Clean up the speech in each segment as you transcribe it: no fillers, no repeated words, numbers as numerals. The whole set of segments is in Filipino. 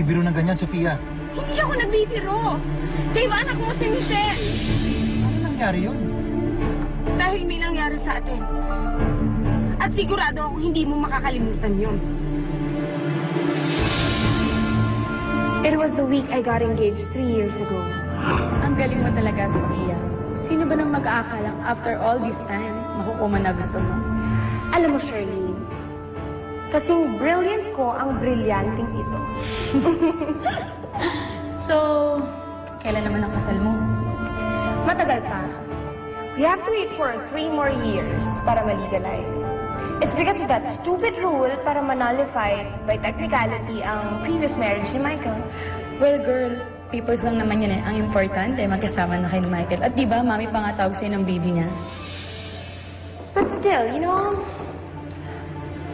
nagbibiro ng ganyan, Sofia. Hindi ako nagbibiro. Dave, anak mo si Michelle. Ano nangyari yun? Dahil may nangyari sa atin. At sigurado ako hindi mo makakalimutan yun. It was the week I got engaged 3 years ago. Ang galing mo talaga, Sofia. Sino ba nang mag-aakalang after all this time, makukuha na gusto mo? Alam mo, Shirley, kasing brilliant ko ang brillianting ito. So, kailan naman ang kasal mo? Matagal pa. We have to wait for 3 more years para ma-legalize. It's because of that stupid rule para ma-nullify by technicality ang previous marriage ni Michael. Well, girl, papers lang naman yun eh. Ang importante, magkasama na kayo ni Michael. At di ba, mami pa nga tawag sa'yo ng baby niya? But still, you know,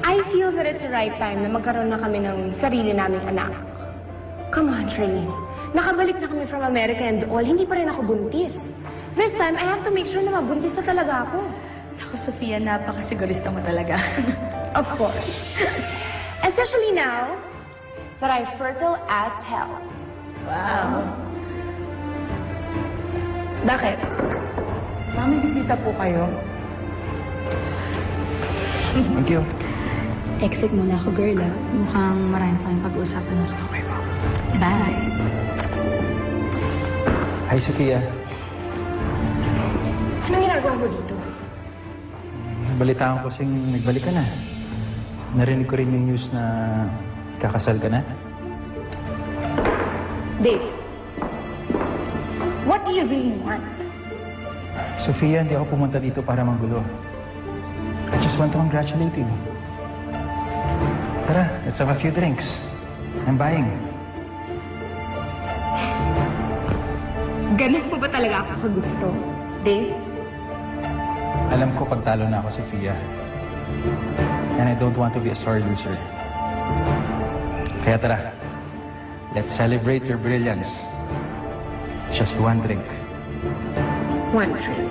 I feel that it's the right time na magkaroon na kami ng sarili naming anak. Come on, Shirley. Nakabalik na kami from America and all, hindi pa rin ako buntis. This time, I have to make sure na mabuntis na talaga ako. Ako, Sofia, napakasigurista mo talaga. Of course. Especially now that I'm fertile as hell. Wow. Bakit? Mami, bisita po kayo. Thank you. Exit muna ako, girl, ah. Mukhang marami pa yung pag-uusapan ng stock. Bye. Hi, Sofia. Anong ginagawa mo dito? Nabalitaan ko kasing nagbalik ka na. Narinig ko rin yung news na kakasal ka na. Dave, what do you really want? Sofia, hindi ako pumunta dito para manggulo. I just want to congratulate you. Tara, let's have a few drinks. I'm buying. Ganun po ba talaga ako kagusto, Dave? Alam ko pagtalo na ako, Sofia. And I don't want to be a sore loser. Kaya tara, let's celebrate your brilliance. Just one drink. One drink.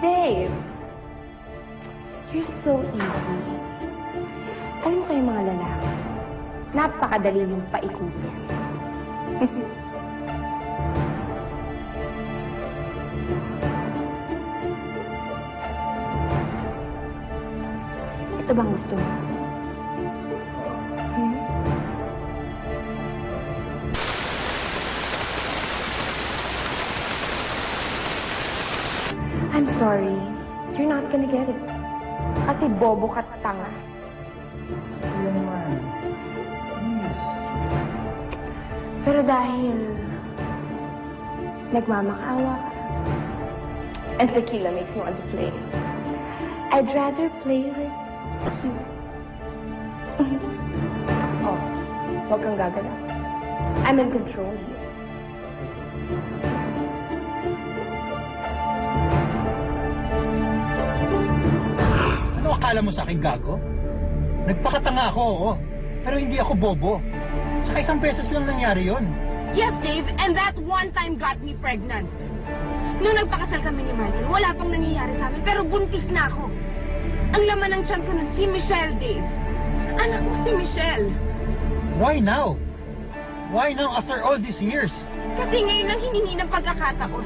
Dave, you're so easy. Alam mo kayong mga lalaki, napakadali yung paikutin. Ito bang gusto mo? I'm sorry. You're not gonna get it. Kasi bobo ka't tanga. Sofia naman. Please. Pero dahil nagmamakaawa ka, and tequila makes you want to play, I'd rather play with you. Oh, huwag kang gagalaw. I'm in control here. Ano akala mo sa akin, gago? Nagpakatanga ako, oo. Pero hindi ako bobo. Saka isang beses lang nangyari yon. Yes, Dave, and that one time got me pregnant. Nung nagpakasal kami ni Michael, wala pang nangyayari sa amin, pero buntis na ako. Ang laman ng tiyan ko nun, si Michelle, Dave. Anak mo si Michelle. Why now? Why now after all these years? Kasi ngayon lang hiningi ng pagkakataon.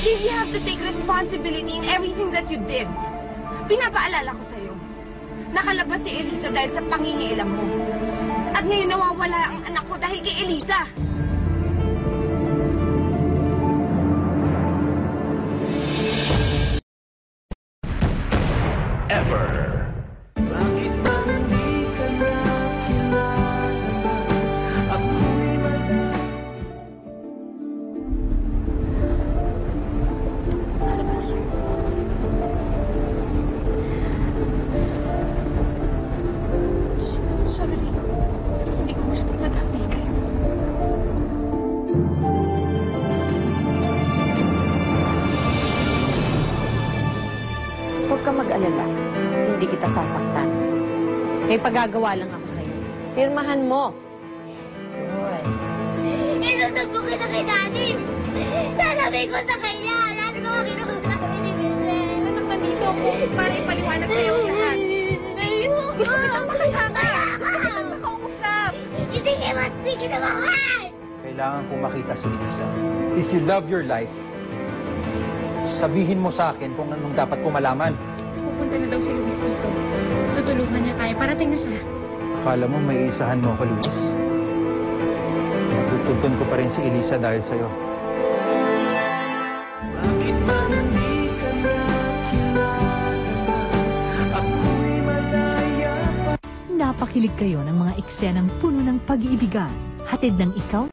Dave, you have to take responsibility in everything that you did. Pinapaalala ko sa'yo. Nakalabas si Elisa dahil sa pangingialam mo. At ngayon nawawala ang anak ko dahil kay Elisa. Ever. Bakit ba hindi ka na kinakaba? Ako'y Sorry. Hindi ko gusto madami kayo. Huwag ka mag-alala. Hindi kita sasaktan. May pagagawa lang ako sa'yo. Pirmahan mo. Good. Isusubok kita kay Daddy. Sasabihin ko sa kanya. Lahat ng mga kinukuha ni Mildred. Ano dito para ipaliwanag sa'yo ang lahat. Gusto kitang makasama. Gusto kitang makausap. Hindi kita mahal! Kailangan ko makita si Elisa. If you love your life, sabihin mo sa akin kung anong dapat ko malaman. Pupunta na daw si Luis dito. Tutulungan niya tayo. Parating na siya. Akala mo may isahan mo ako, Luis? Matutuntun ko pa rin si Elisa dahil sa'yo. Bakit ba hindi ka na kilala? Ako'y malaya pa. Napakilig kayo ng mga eksenang puno ng pag-iibigan. Hatid ng ikaw